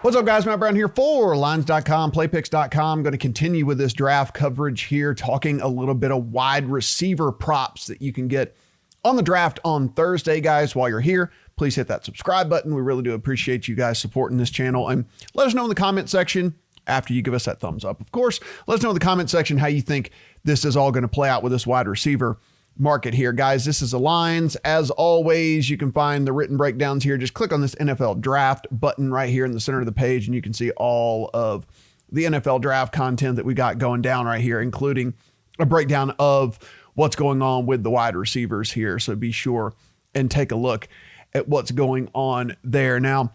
What's up, guys? Matt Brown here for Lines.com, Playpicks.com. Going to continue with this draft coverage here, talking a little bit of wide receiver props that you can get on the draft on Thursday, guys. While you're here, please hit that subscribe button. We really do appreciate you guys supporting this channel. And let us know in the comment section after you give us that thumbs up. Of course, let us know in the comment section how you think this is all going to play out with this wide receiver market here, guys. This is the lines. As always, you can find the written breakdowns here. Just click on this NFL draft button right here in the center of the page, and you can see all of the NFL draft content that we got going down right here, including a breakdown of what's going on with the wide receivers here. So be sure and take a look at what's going on there. Now,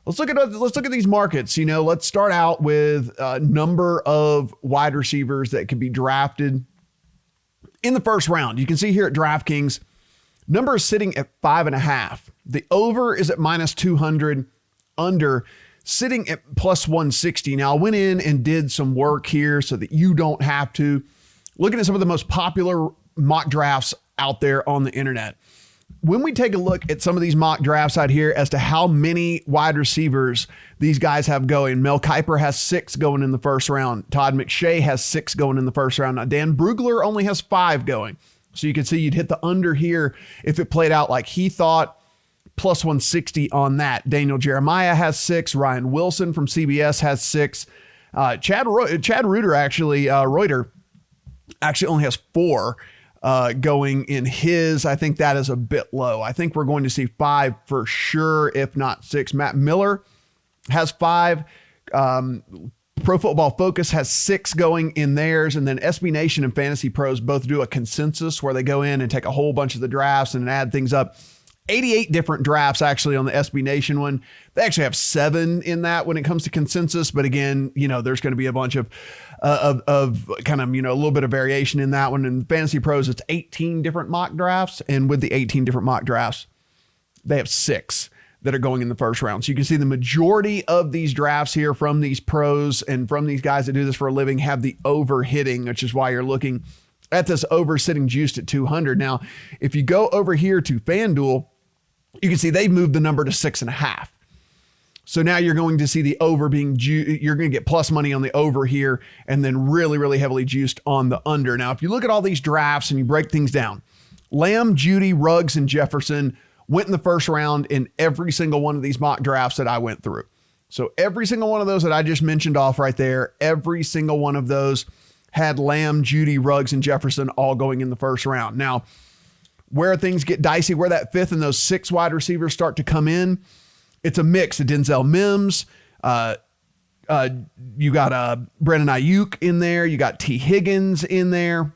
let's look at these markets. You know, let's start out with a number of wide receivers that could be drafted in the first round. You can see here at DraftKings, number is sitting at 5.5. The over is at -200, under sitting at +160. Now, I went in and did some work here so that you don't have to. Looking at some of the most popular mock drafts out there on the internet. When we take a look at some of these mock drafts out here as to how many wide receivers these guys have going, Mel Kiper has 6 going in the first round. Todd McShay has 6 going in the first round. Now, Dan Brugler only has 5 going. So you can see you'd hit the under here if it played out like he thought, +160 on that. Daniel Jeremiah has 6. Ryan Wilson from CBS has 6. Chad Reuter Reuter actually only has 4. Going in his. I think that is a bit low. I think we're going to see 5 for sure, if not 6. Matt Miller has 5. Pro Football Focus has 6 going in theirs. And then SB Nation and Fantasy Pros both do a consensus where they go in and take a whole bunch of the drafts and add things up. 88 different drafts actually on the SB Nation one. They actually have 7 in that when it comes to consensus. But again, you know, there's going to be a bunch of kind of, you know, a little bit of variation in that one. And Fantasy Pros, it's 18 different mock drafts. And with the 18 different mock drafts, they have 6 that are going in the first round. So you can see the majority of these drafts here from these pros and from these guys that do this for a living have the over hitting, which is why you're looking at this over sitting juiced at 200. Now, if you go over here to FanDuel, you can see they've moved the number to 6.5. So now you're going to see the over being, you're going to get plus money on the over here and then really, really heavily juiced on the under. Now, if you look at all these drafts and you break things down, Lamb, Jeudy, Ruggs, and Jefferson went in the first round in every single one of these mock drafts that I went through. So every single one of those that I just mentioned off right there, every single one of those had Lamb, Jeudy, Ruggs, and Jefferson all going in the first round. Now, where things get dicey, where that 5th and those 6 wide receivers start to come in, it's a mix of Denzel Mims. You got Brandon Ayuk in there. You got T. Higgins in there.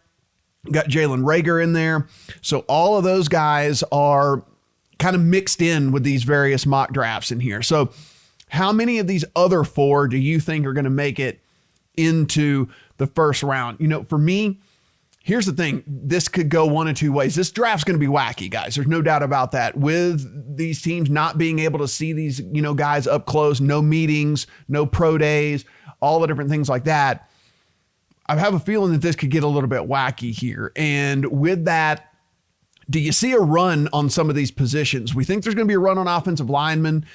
You got Jalen Reagor in there. So all of those guys are kind of mixed in with these various mock drafts in here. So how many of these other 4 do you think are going to make it into the first round? You know, for me, here's the thing. This could go one of 2 ways. This draft's going to be wacky, guys. There's no doubt about that. With these teams not being able to see these, you know, guys up close, no meetings, no pro days, all the different things like that, I have a feeling that this could get a little bit wacky here. And with that, do you see a run on some of these positions? We think there's going to be a run on offensive linemen.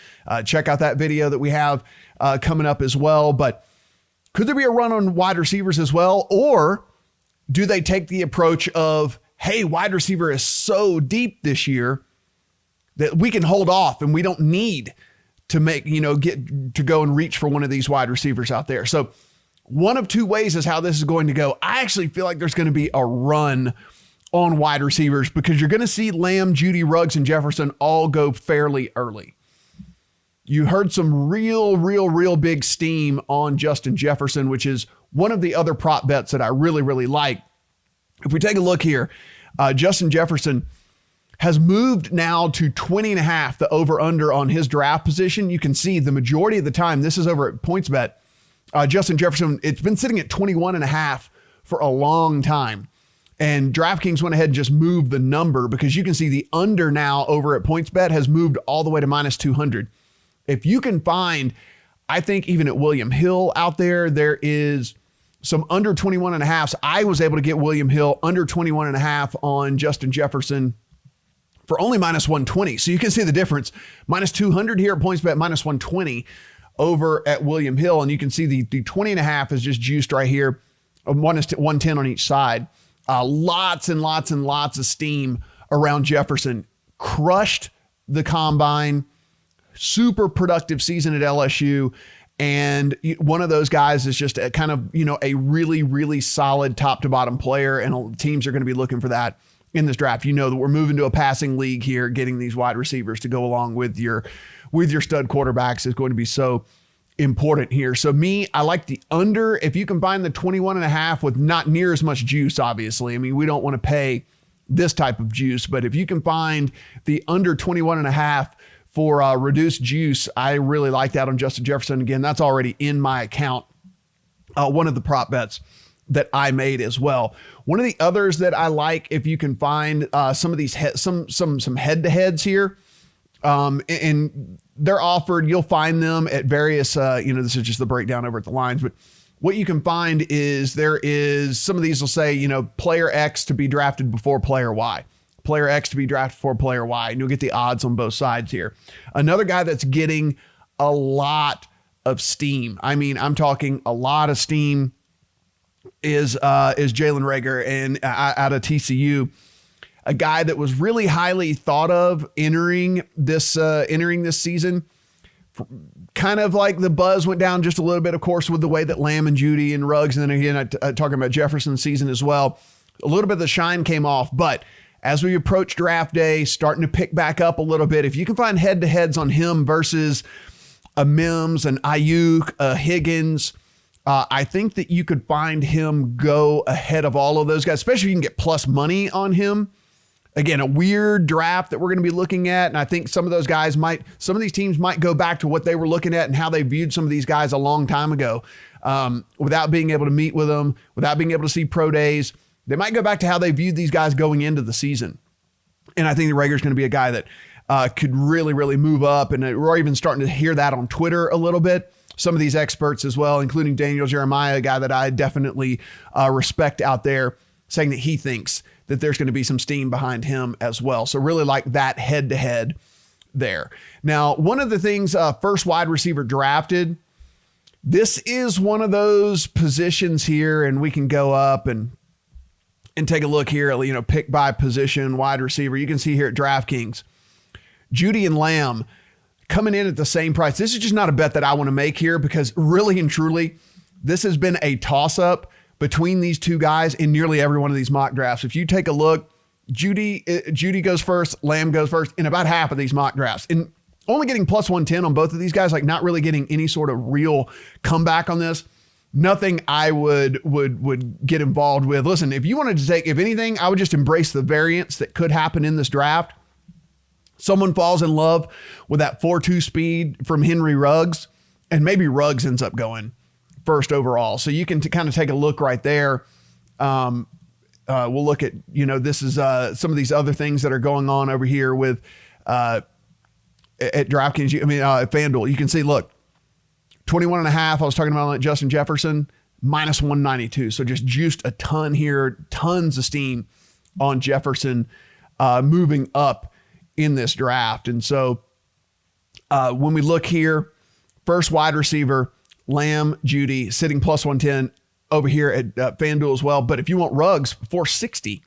Check out that video that we have coming up as well. But could there be a run on wide receivers as well? Or do they take the approach of, hey, wide receiver is so deep this year that we can hold off and we don't need to make, you know, get to go and reach for one of these wide receivers out there. So one of 2 ways is how this is going to go. I actually feel like there's going to be a run on wide receivers because you're going to see Lamb, Jeudy, Ruggs, and Jefferson all go fairly early. You heard some real big steam on Justin Jefferson, which is one of the other prop bets that I really, really like. If we take a look here, Justin Jefferson has moved now to 20.5, the over under on his draft position. You can see the majority of the time, this is over at PointsBet. Justin Jefferson, it's been sitting at 21.5 for a long time. And DraftKings went ahead and just moved the number because you can see the under now over at PointsBet has moved all the way to -200. If you can find, I think even at William Hill out there, there is some under 21.5. I was able to get William Hill under 21.5 on Justin Jefferson for only -120. So you can see the difference. -200 here at PointsBet, -120 over at William Hill. And you can see the 20.5 is just juiced right here. One is 110 on each side. Lots and lots and lots of steam around Jefferson. Crushed the combine. Super productive season at LSU. And one of those guys is just a kind of, a really, really solid top to bottom player. And teams are going to be looking for that in this draft. You know that we're moving to a passing league here. Getting these wide receivers to go along with your stud quarterbacks is going to be so important here. So I like the under. If you combine the 21.5 with not near as much juice, obviously, I mean, we don't want to pay this type of juice, but if you can find the under 21.5 for reduced juice, I really like that on Justin Jefferson. Again, that's already in my account. One of the prop bets that I made as well. One of the others that I like, if you can find some of these some head-to-heads here, and they're offered, you'll find them at various, this is just the breakdown over at the lines, but what you can find is there is some of these will say, player X to be drafted before player Y. Player X to be drafted for player Y, and you'll get the odds on both sides here. Another guy that's getting a lot of steam, I mean, I'm talking a lot of steam, is Jalen Reagor, and out of TCU, a guy that was really highly thought of entering this season. Kind of like the buzz went down just a little bit, of course, with the way that Lamb and Jeudy and Ruggs, and then again, talking about Jefferson's season as well. A little bit of the shine came off, but as we approach draft day, starting to pick back up a little bit. If you can find head-to-heads on him versus a Mims, an Ayuk, a Higgins, I think that you could find him go ahead of all of those guys, especially if you can get plus money on him. Again, a weird draft that we're going to be looking at. And I think some of these teams might go back to what they were looking at and how they viewed some of these guys a long time ago, without being able to meet with them, without being able to see pro days. They might go back to how they viewed these guys going into the season. And I think Reagor's going to be a guy that could really, really move up. And we're even starting to hear that on Twitter a little bit. Some of these experts as well, including Daniel Jeremiah, a guy that I definitely respect out there, saying that he thinks that there's going to be some steam behind him as well. So really like that head-to-head there. Now, one of the things, first wide receiver drafted, this is one of those positions here, and we can go up and take a look here at, pick by position, wide receiver. You can see here at DraftKings, Jeudy and Lamb coming in at the same price. This is just not a bet that I want to make here because really and truly, this has been a toss-up between these two guys in nearly every one of these mock drafts. If you take a look, Jeudy goes first, Lamb goes first in about half of these mock drafts. And only getting plus 110 on both of these guys, like not really getting any sort of real comeback on this. Nothing I would get involved with. Listen, if you wanted to take, if anything, I would just embrace the variance that could happen in this draft. Someone falls in love with that 4.2 speed from Henry Ruggs, and maybe Ruggs ends up going first overall. So you can kind of take a look right there. We'll look at, this is some of these other things that are going on over here with at DraftKings. At FanDuel. You can see, look, 21.5. I was talking about Justin Jefferson, minus 192. So just juiced a ton here, tons of steam on Jefferson moving up in this draft. And so when we look here, first wide receiver, Lamb, Jeudy, sitting plus 110 over here at FanDuel as well. But if you want Ruggs, 460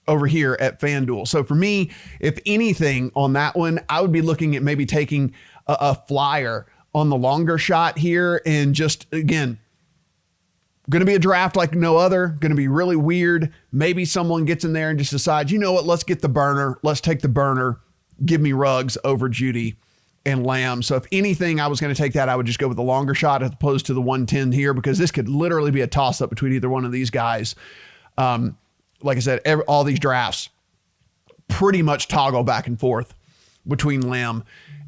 over here at FanDuel. So for me, if anything on that one, I would be looking at maybe taking a flyer on the longer shot here. And just, again, going to be a draft like no other, going to be really weird. Maybe someone gets in there and just decides, you know what, let's get the burner. Let's take the burner. Give me Ruggs over Jeudy and Lamb. So if anything, I was going to take that. I would just go with the longer shot as opposed to the 110 here, because this could literally be a toss up between either one of these guys. Like I said, all these drafts pretty much toggle back and forth between Lamb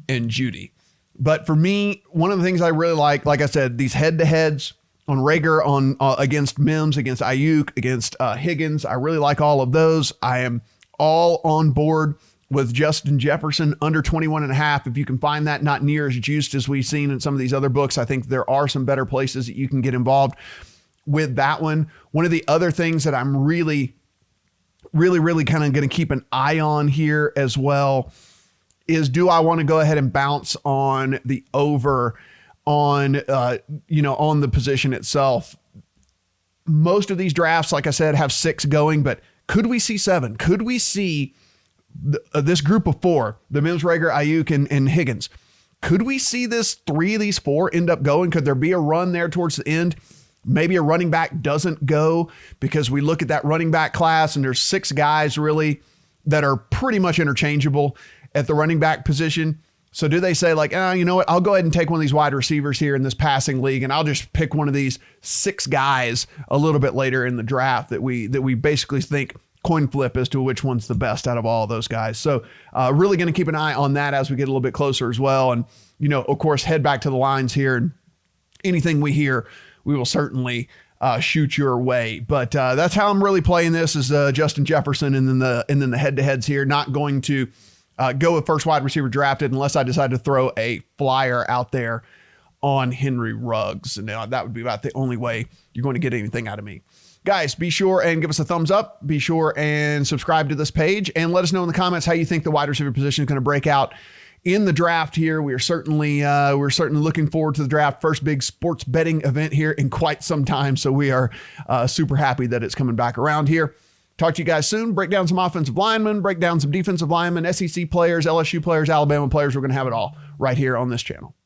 and Jeudy. But for me, one of the things I really like I said, these head-to-heads on Reagor, on against Mims, against Ayuk, against Higgins. I really like all of those. I am all on board with Justin Jefferson under 21.5. If you can find that, not near as juiced as we've seen in some of these other books, I think there are some better places that you can get involved with that one. One of the other things that I'm really kind of going to keep an eye on here as well is, do I want to go ahead and bounce on the over on, on the position itself. Most of these drafts, like I said, have 6 going, but could we see 7? Could we see this group of 4, the Mims, Rager, Ayuk, and Higgins? Could we see 3 of these 4 end up going? Could there be a run there towards the end? Maybe a running back doesn't go because we look at that running back class and there's 6 guys really that are pretty much interchangeable at the running back position. So do they say like, you know what, I'll go ahead and take one of these wide receivers here in this passing league and I'll just pick one of these 6 guys a little bit later in the draft that we basically think coin flip as to which one's the best out of all of those guys. So really going to keep an eye on that as we get a little bit closer as well. And, of course, head back to the lines here, and anything we hear, we will certainly shoot your way. But that's how I'm really playing this is Justin Jefferson and then the head-to-heads here. Not going to go with first wide receiver drafted unless I decide to throw a flyer out there on Henry Ruggs. And that would be about the only way you're going to get anything out of me. Guys, be sure and give us a thumbs up. Be sure and subscribe to this page and let us know in the comments how you think the wide receiver position is going to break out in the draft here. We're certainly looking forward to the draft. First big sports betting event here in quite some time. So we are super happy that it's coming back around here. Talk to you guys soon. Break down some offensive linemen, break down some defensive linemen, SEC players, LSU players, Alabama players. We're going to have it all right here on this channel.